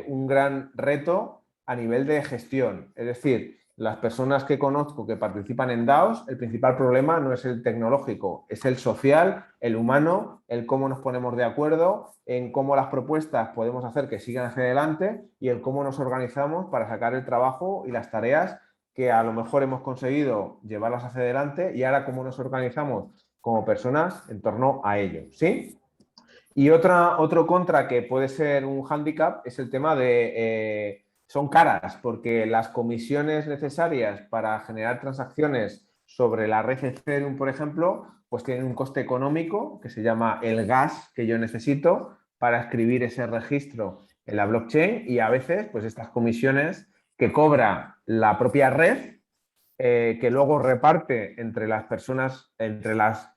un gran reto a nivel de gestión. Es decir, las personas que conozco que participan en DAOs, el principal problema no es el tecnológico, es el social, el humano, el cómo nos ponemos de acuerdo, en cómo las propuestas podemos hacer que sigan hacia adelante y el cómo nos organizamos para sacar el trabajo y las tareas que a lo mejor hemos conseguido llevarlas hacia adelante y ahora cómo nos organizamos como personas en torno a ello. ¿Sí? Y otro contra que puede ser un hándicap es el tema de son caras, porque las comisiones necesarias para generar transacciones sobre la red Ethereum, por ejemplo, pues tienen un coste económico que se llama el gas que yo necesito para escribir ese registro en la blockchain y a veces pues estas comisiones que cobra la propia red, que luego reparte entre las personas, entre las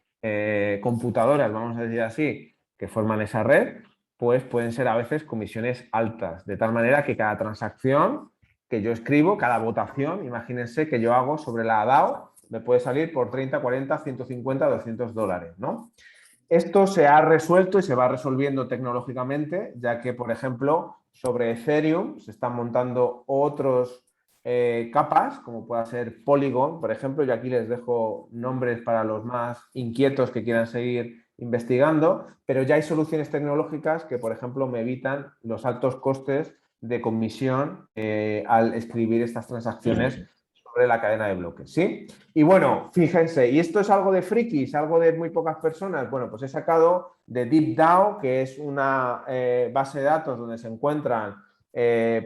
computadoras, vamos a decir así, que forman esa red, pues pueden ser a veces comisiones altas, de tal manera que cada transacción que yo escribo, cada votación, imagínense que yo hago sobre la DAO, me puede salir por 30, 40, 150, $200, ¿no? Esto se ha resuelto y se va resolviendo tecnológicamente, ya que, por ejemplo, sobre Ethereum se están montando otros capas, como pueda ser Polygon, por ejemplo, y aquí les dejo nombres para los más inquietos que quieran seguir investigando, pero ya hay soluciones tecnológicas que, por ejemplo, me evitan los altos costes de comisión al escribir estas transacciones sobre la cadena de bloques, ¿sí? Y bueno, fíjense, y esto es algo de frikis, algo de muy pocas personas. Bueno, pues he sacado de DeepDAO, que es una base de datos donde se encuentran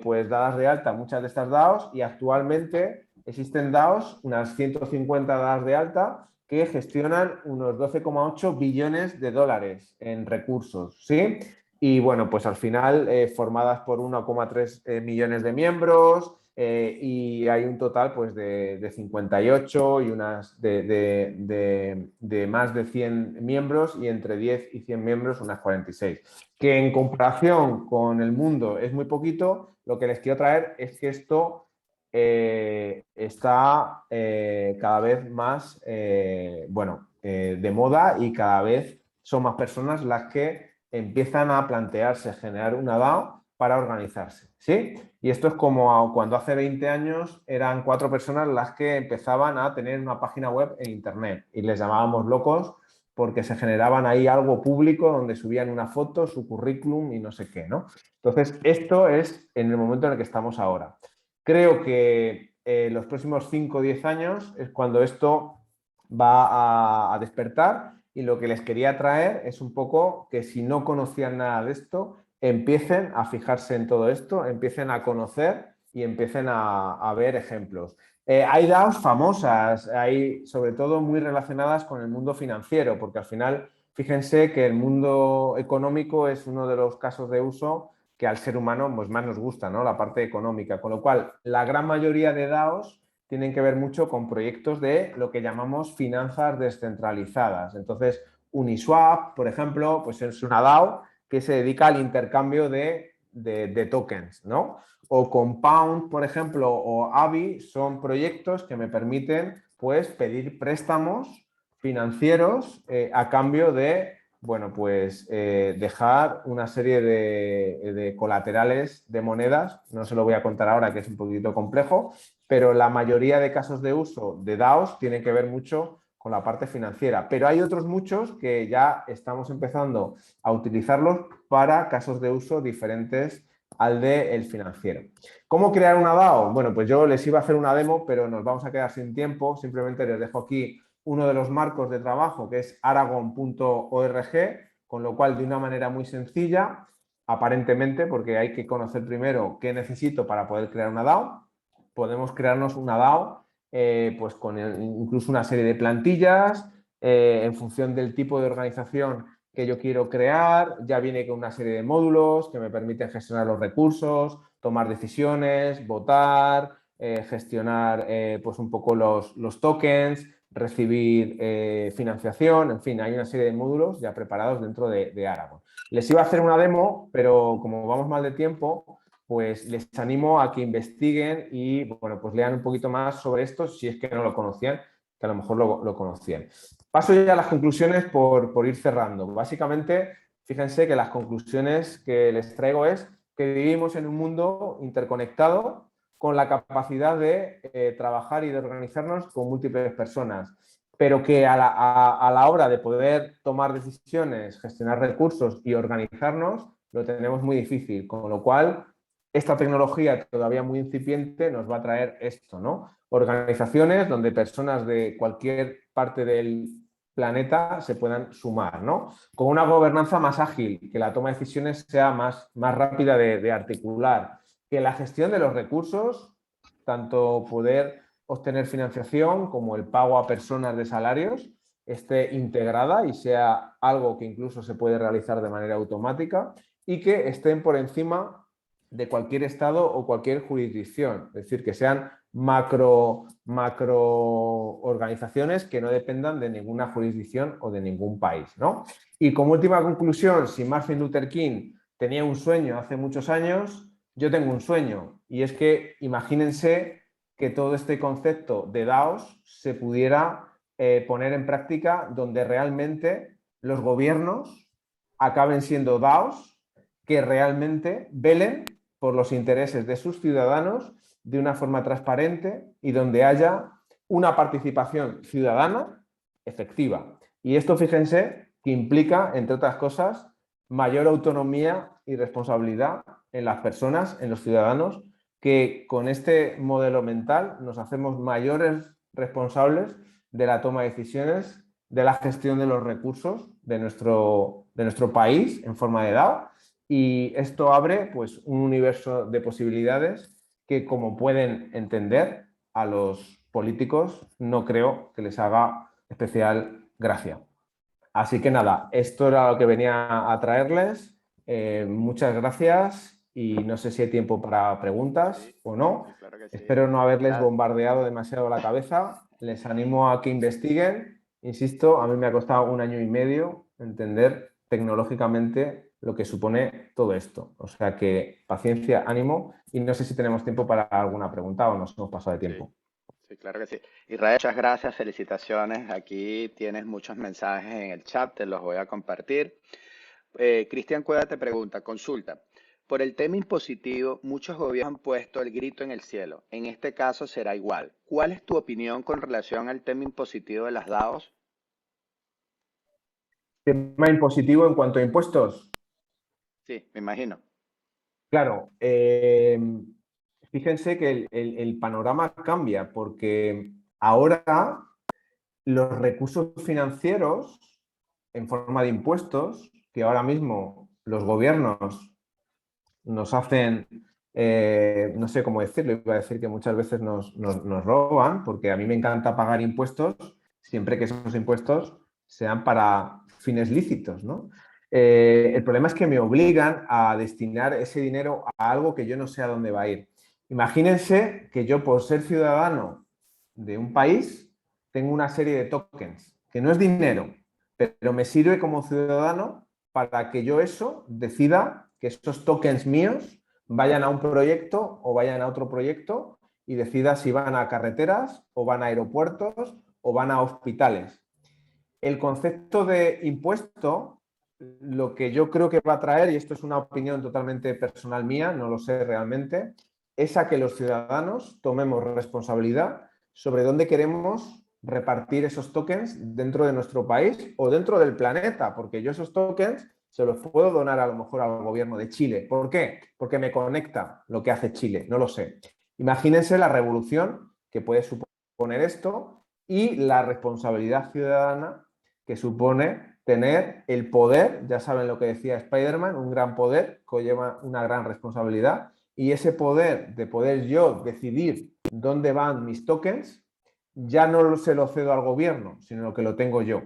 pues dadas de alta muchas de estas DAOs y actualmente existen DAOs, unas 150 dadas de alta, que gestionan unos 12,8 billones de dólares en recursos, ¿sí? Y bueno, pues al final formadas por 1,3 millones de miembros, y hay un total pues, de 58 y unas de más de 100 miembros y entre 10 y 100 miembros unas 46. Que en comparación con el mundo es muy poquito, lo que les quiero traer es que esto está cada vez más de moda y cada vez son más personas las que empiezan a plantearse generar una DAO para organizarse, ¿sí? Y esto es como cuando hace 20 años eran 4 personas las que empezaban a tener una página web en Internet y les llamábamos locos porque se generaban ahí algo público donde subían una foto, su currículum y no sé qué, ¿no? Entonces, esto es en el momento en el que estamos ahora. Creo que los próximos 5 o 10 años es cuando esto va a despertar y lo que les quería traer es un poco que si no conocían nada de esto, empiecen a fijarse en todo esto, empiecen a conocer y empiecen a ver ejemplos. Hay DAOs famosas, hay sobre todo muy relacionadas con el mundo financiero, porque al final, fíjense que el mundo económico es uno de los casos de uso que al ser humano pues, más nos gusta, ¿no? La parte económica. Con lo cual, la gran mayoría de DAOs tienen que ver mucho con proyectos de lo que llamamos finanzas descentralizadas. Entonces, Uniswap, por ejemplo, pues es una DAO que se dedica al intercambio de tokens, ¿no? O Compound, por ejemplo, o Avi son proyectos que me permiten pues, pedir préstamos financieros a cambio de, bueno, pues dejar una serie de colaterales de monedas. No se lo voy a contar ahora, que es un poquito complejo, pero la mayoría de casos de uso de DAOs tienen que ver mucho con la parte financiera. Pero hay otros muchos que ya estamos empezando a utilizarlos para casos de uso diferentes al del financiero. ¿Cómo crear una DAO? Bueno, pues yo les iba a hacer una demo, pero nos vamos a quedar sin tiempo. Simplemente les dejo aquí uno de los marcos de trabajo, que es aragon.org, con lo cual de una manera muy sencilla, aparentemente, porque hay que conocer primero qué necesito para poder crear una DAO, podemos crearnos una DAO pues con incluso una serie de plantillas en función del tipo de organización que yo quiero crear. Ya viene con una serie de módulos que me permiten gestionar los recursos, tomar decisiones, votar, gestionar pues un poco los tokens, recibir financiación, en fin, hay una serie de módulos ya preparados dentro de Aragon. Les iba a hacer una demo, pero como vamos mal de tiempo, pues les animo a que investiguen y bueno, pues lean un poquito más sobre esto si es que no lo conocían, que a lo mejor lo conocían. Paso ya a las conclusiones por ir cerrando. Básicamente, fíjense que las conclusiones que les traigo es que vivimos en un mundo interconectado con la capacidad de trabajar y de organizarnos con múltiples personas, pero que a la hora de poder tomar decisiones, gestionar recursos y organizarnos, lo tenemos muy difícil, con lo cual esta tecnología todavía muy incipiente nos va a traer esto, ¿no? Organizaciones donde personas de cualquier parte del planeta se puedan sumar, ¿no? Con una gobernanza más ágil, que la toma de decisiones sea más rápida de articular, que la gestión de los recursos, tanto poder obtener financiación como el pago a personas de salarios, esté integrada y sea algo que incluso se puede realizar de manera automática y que estén por encima de cualquier estado o cualquier jurisdicción, es decir, que sean macro organizaciones que no dependan de ninguna jurisdicción o de ningún país, ¿no? Y como última conclusión, si Martin Luther King tenía un sueño hace muchos años, yo tengo un sueño y es que imagínense que todo este concepto de DAOs se pudiera poner en práctica donde realmente los gobiernos acaben siendo DAOs que realmente velen por los intereses de sus ciudadanos de una forma transparente y donde haya una participación ciudadana efectiva. Y esto, fíjense, que implica, entre otras cosas, mayor autonomía y responsabilidad en las personas, en los ciudadanos, que con este modelo mental nos hacemos mayores responsables de la toma de decisiones, de la gestión de los recursos de nuestro país en forma de DAO. Y esto abre pues, un universo de posibilidades que, como pueden entender, a los políticos no creo que les haga especial gracia. Así que nada, esto era lo que venía a traerles. Muchas gracias y no sé si hay tiempo para preguntas Sí, o no. sí, claro que sí. Espero no haberles Nada, bombardeado demasiado la cabeza. Les animo a que investiguen. Insisto, a mí me ha costado 1 año y medio entender tecnológicamente lo que supone todo esto. O sea que paciencia, ánimo y no sé si tenemos tiempo para alguna pregunta o nos hemos pasado de sí, tiempo. sí, claro que sí. Israel, muchas gracias, felicitaciones. Aquí tienes muchos mensajes en el chat, te los voy a compartir. Cristian Cueva te pregunta, consulta. Por el tema impositivo, muchos gobiernos han puesto el grito en el cielo. En este caso será igual. ¿Cuál es tu opinión con relación al tema impositivo de las DAOs? Tema impositivo en cuanto a impuestos. Sí, me imagino. Claro, fíjense que el panorama cambia porque ahora los recursos financieros en forma de impuestos, que ahora mismo los gobiernos nos hacen, no sé cómo decirlo, iba a decir que muchas veces nos roban, porque a mí me encanta pagar impuestos siempre que esos impuestos sean para fines lícitos, ¿no? El problema es que me obligan a destinar ese dinero a algo que yo no sé a dónde va a ir. Imagínense que yo, por ser ciudadano de un país, tengo una serie de tokens, que no es dinero, pero me sirve como ciudadano para que yo eso decida que esos tokens míos vayan a un proyecto o vayan a otro proyecto y decida si van a carreteras o van a aeropuertos o van a hospitales. El concepto de impuesto, lo que yo creo que va a traer, y esto es una opinión totalmente personal mía, no lo sé realmente, es a que los ciudadanos tomemos responsabilidad sobre dónde queremos repartir esos tokens dentro de nuestro país o dentro del planeta, porque yo esos tokens se los puedo donar a lo mejor al gobierno de Chile. ¿Por qué? Porque me conecta lo que hace Chile, no lo sé. Imagínense la revolución que puede suponer esto y la responsabilidad ciudadana que supone tener el poder, ya saben lo que decía Spider-Man, un gran poder conlleva una gran responsabilidad, y ese poder de poder yo decidir dónde van mis tokens, ya no se lo cedo al gobierno, sino que lo tengo yo.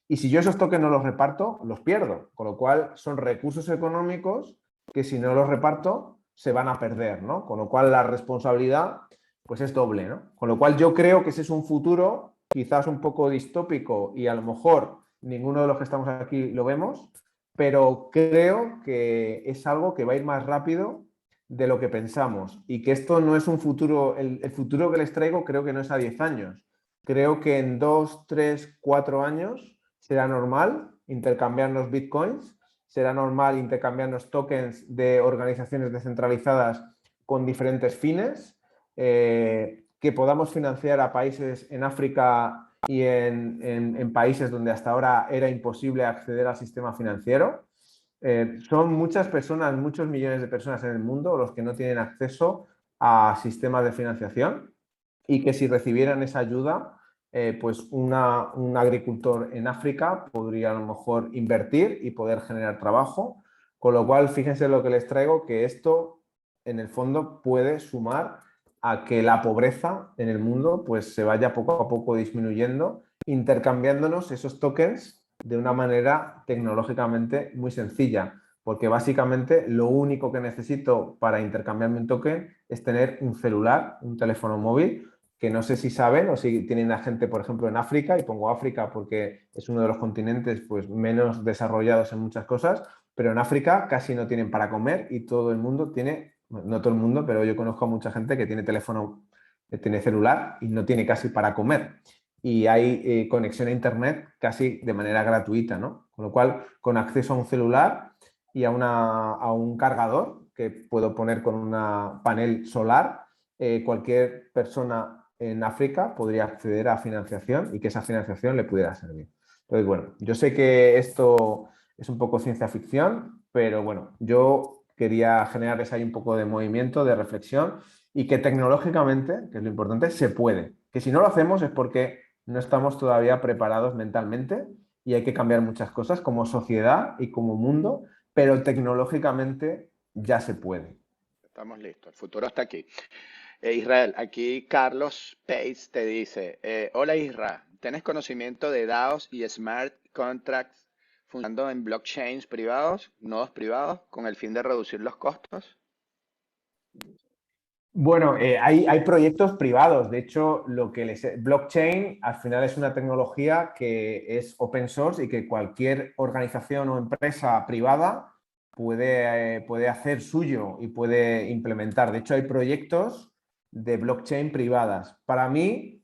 Y si yo esos tokens no los reparto, los pierdo, con lo cual son recursos económicos que si no los reparto se van a perder, ¿no? Con lo cual la responsabilidad pues es doble, ¿no? Con lo cual yo creo que ese es un futuro quizás un poco distópico y a lo mejor ninguno de los que estamos aquí lo vemos, pero creo que es algo que va a ir más rápido de lo que pensamos y que esto no es un futuro, el futuro que les traigo creo que no es a 10 años. Creo que en 2, 3, 4 años será normal intercambiarnos bitcoins, será normal intercambiarnos tokens de organizaciones descentralizadas con diferentes fines, que podamos financiar a países en África y en países donde hasta ahora era imposible acceder al sistema financiero. Son muchas personas, muchos millones de personas en el mundo los que no tienen acceso a sistemas de financiación y que si recibieran esa ayuda, pues un agricultor en África podría a lo mejor invertir y poder generar trabajo. Con lo cual, fíjense lo que les traigo, que esto en el fondo puede sumar a que la pobreza en el mundo pues se vaya poco a poco disminuyendo, intercambiándonos esos tokens de una manera tecnológicamente muy sencilla, porque básicamente lo único que necesito para intercambiarme un token es tener un celular, un teléfono móvil, que no sé si saben o si tienen a gente, por ejemplo, en África, y pongo África porque es uno de los continentes pues, menos desarrollados en muchas cosas, pero en África casi no tienen para comer y todo el mundo tiene, no todo el mundo, pero yo conozco a mucha gente que tiene teléfono, que tiene celular y no tiene casi para comer. Y hay conexión a Internet casi de manera gratuita, ¿no? Con lo cual, con acceso a un celular y a un cargador que puedo poner con una panel solar, cualquier persona en África podría acceder a financiación y que esa financiación le pudiera servir. Entonces, bueno, yo sé que esto es un poco ciencia ficción, pero bueno, yo quería generarles ahí un poco de movimiento, de reflexión y que tecnológicamente, que es lo importante, se puede. Que si no lo hacemos es porque no estamos todavía preparados mentalmente y hay que cambiar muchas cosas como sociedad y como mundo, pero tecnológicamente ya se puede. Estamos listos, el futuro está aquí. Israel, aquí Carlos Pace te dice, hola Israel, ¿tienes conocimiento de DAOs y smart contracts funcionando en blockchains privados, nodos privados, con el fin de reducir los costos? Bueno, hay proyectos privados. De hecho, blockchain al final es una tecnología que es open source y que cualquier organización o empresa privada puede hacer suyo y puede implementar. De hecho, hay proyectos de blockchain privadas. Para mí,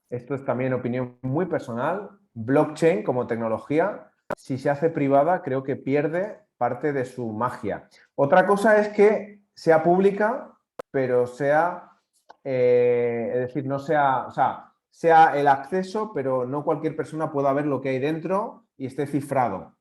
esto es también opinión muy personal, blockchain como tecnología, si se hace privada, creo que pierde parte de su magia. Otra cosa es que sea pública, pero sea, es decir, no sea, o sea el acceso, pero no cualquier persona pueda ver lo que hay dentro y esté cifrado.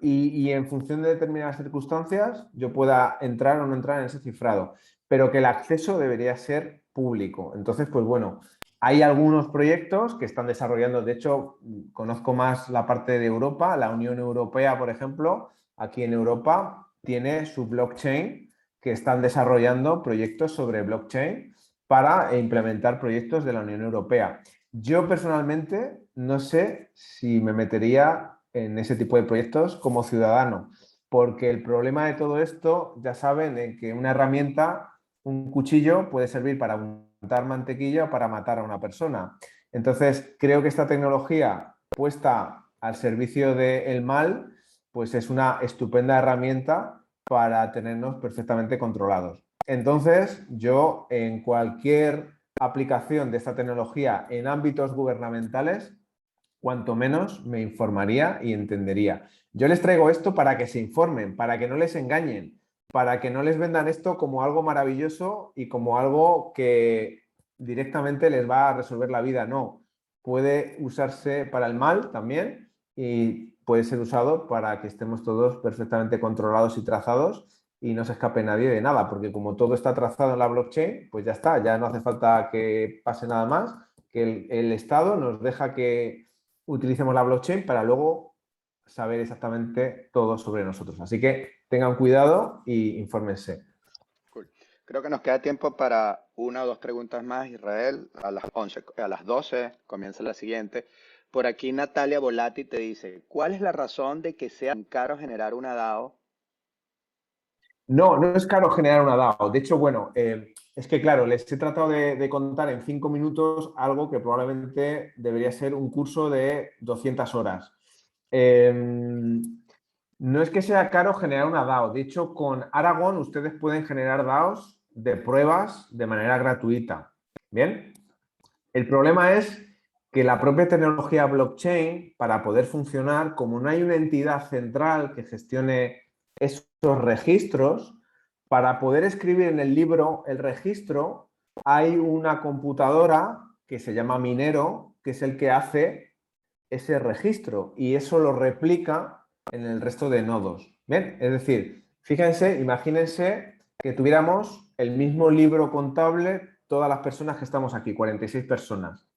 Y en función de determinadas circunstancias yo pueda entrar o no entrar en ese cifrado, pero que el acceso debería ser público. Entonces, pues bueno, hay algunos proyectos que están desarrollando, de hecho, conozco más la parte de Europa, la Unión Europea, por ejemplo, aquí en Europa tiene su blockchain, que están desarrollando proyectos sobre blockchain para implementar proyectos de la Unión Europea. Yo personalmente no sé si me metería en ese tipo de proyectos como ciudadano, porque el problema de todo esto, ya saben, en que una herramienta, un cuchillo, puede servir para untar mantequilla o para matar a una persona. Entonces, creo que esta tecnología puesta al servicio del mal, pues es una estupenda herramienta para tenernos perfectamente controlados. Entonces, yo en cualquier aplicación de esta tecnología en ámbitos gubernamentales, cuanto menos me informaría y entendería. Yo les traigo esto para que se informen, para que no les engañen, para que no les vendan esto como algo maravilloso y como algo que directamente les va a resolver la vida. No, puede usarse para el mal también y puede ser usado para que estemos todos perfectamente controlados y trazados y no se escape nadie de nada, porque como todo está trazado en la blockchain, pues ya está, ya no hace falta que pase nada más, que el Estado nos deja que utilicemos la blockchain para luego saber exactamente todo sobre nosotros. Así que tengan cuidado y infórmense. Cool. Creo que nos queda tiempo para una o dos preguntas más, Israel. A las 11, a las 12 comienza la siguiente. Por aquí Natalia Volati te dice, ¿cuál es la razón de que sea tan caro generar una DAO? No, no es caro generar una DAO. De hecho, bueno, es que claro, les he tratado de contar en 5 minutos algo que probablemente debería ser un curso de 200 horas. Eh, no es que sea caro generar una DAO. De hecho, con Aragon ustedes pueden generar DAOs de pruebas de manera gratuita. Bien. El problema es que la propia tecnología blockchain, para poder funcionar, como no hay una entidad central que gestione esos registros, para poder escribir en el libro el registro, hay una computadora que se llama Minero, que es el que hace ese registro y eso lo replica en el resto de nodos. ¿Bien? Es decir, fíjense, imagínense que tuviéramos el mismo libro contable todas las personas que estamos aquí, 46 personas.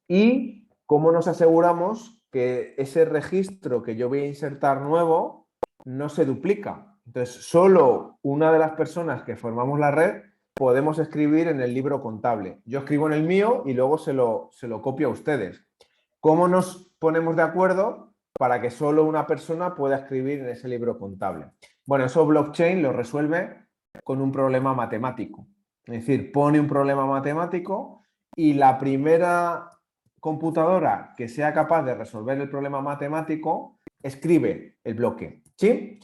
¿Y cómo nos aseguramos que ese registro que yo voy a insertar nuevo no se duplica? Entonces, solo una de las personas que formamos la red podemos escribir en el libro contable. Yo escribo en el mío y luego se lo copio a ustedes. ¿Cómo nos ponemos de acuerdo para que solo una persona pueda escribir en ese libro contable? Bueno, eso blockchain lo resuelve con un problema matemático. Es decir, pone un problema matemático y la primera computadora que sea capaz de resolver el problema matemático escribe el bloque. ¿Sí?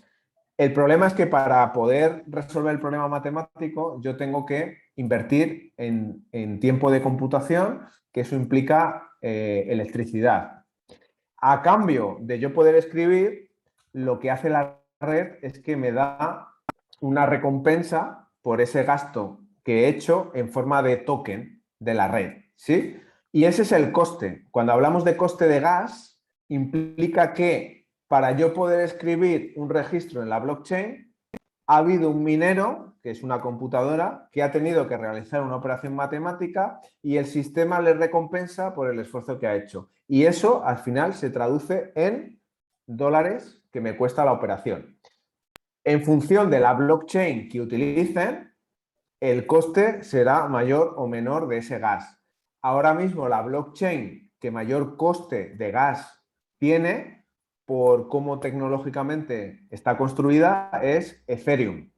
El problema es que para poder resolver el problema matemático yo tengo que invertir en tiempo de computación, que eso implica electricidad. A cambio de yo poder escribir, lo que hace la red es que me da una recompensa por ese gasto que he hecho en forma de token de la red, ¿sí? Y ese es el coste. Cuando hablamos de coste de gas, implica que para yo poder escribir un registro en la blockchain, ha habido un minero, que es una computadora, que ha tenido que realizar una operación matemática y el sistema le recompensa por el esfuerzo que ha hecho. Y eso al final se traduce en dólares que me cuesta la operación. En función de la blockchain que utilicen, el coste será mayor o menor de ese gas. Ahora mismo la blockchain que mayor coste de gas tiene, por cómo tecnológicamente está construida, es Ethereum.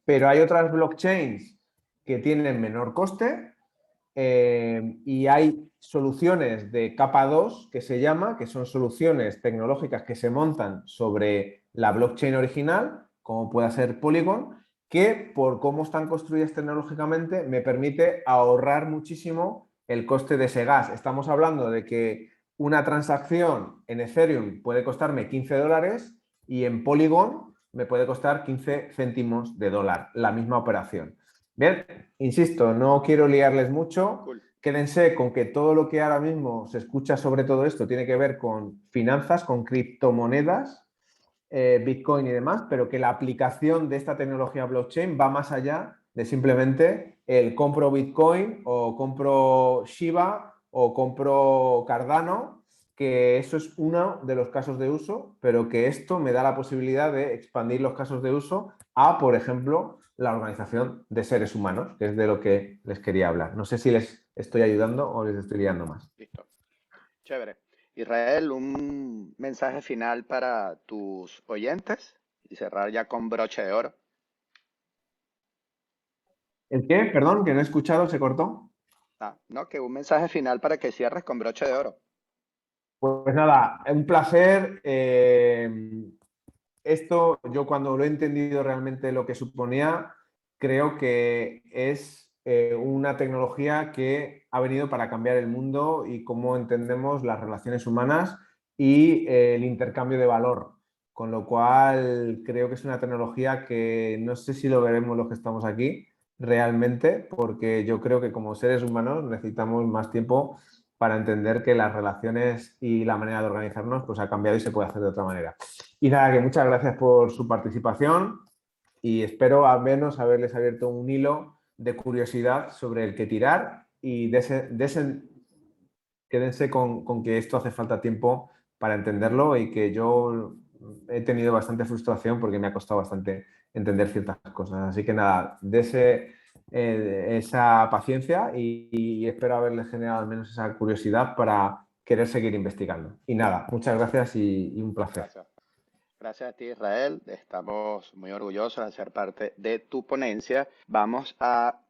Pero hay otras blockchains que tienen menor coste y hay soluciones de capa 2 que se llama, que son soluciones tecnológicas que se montan sobre la blockchain original, como pueda ser Polygon, que por cómo están construidas tecnológicamente me permite ahorrar muchísimo el coste de ese gas. Estamos hablando de que una transacción en Ethereum puede costarme $15 y en Polygon me puede costar 15 céntimos de dólar la misma operación. Bien, insisto, no quiero liarles mucho. Cool. Quédense con que todo lo que ahora mismo se escucha sobre todo esto tiene que ver con finanzas, con criptomonedas, Bitcoin y demás, pero que la aplicación de esta tecnología blockchain va más allá de simplemente el compro Bitcoin o compro Shiba o compro Cardano, que eso es uno de los casos de uso, pero que esto me da la posibilidad de expandir los casos de uso a, por ejemplo, la organización de seres humanos, que es de lo que les quería hablar. No sé si les estoy ayudando o les estoy liando más. Listo. Chévere. Israel, un mensaje final para tus oyentes y cerrar ya con broche de oro. ¿El qué? Perdón, que no he escuchado, se cortó. Ah, no, que un mensaje final para que cierres con broche de oro. Pues nada, un placer. Esto, yo cuando lo he entendido realmente lo que suponía, creo que es una tecnología que ha venido para cambiar el mundo y cómo entendemos las relaciones humanas y el intercambio de valor. Con lo cual, creo que es una tecnología que no sé si lo veremos los que estamos aquí realmente, porque yo creo que como seres humanos necesitamos más tiempo para entender que las relaciones y la manera de organizarnos pues ha cambiado y se puede hacer de otra manera. Y nada, que muchas gracias por su participación y espero al menos haberles abierto un hilo de curiosidad sobre el que tirar y quédense con que esto hace falta tiempo para entenderlo y que yo he tenido bastante frustración porque me ha costado bastante entender ciertas cosas. Así que nada, esa paciencia y espero haberles generado al menos esa curiosidad para querer seguir investigando. Y nada, muchas gracias y un placer. Gracias. Gracias a ti, Israel. Estamos muy orgullosos de ser parte de tu ponencia. Vamos a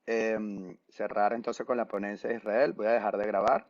cerrar entonces con la ponencia de Israel. Voy a dejar de grabar.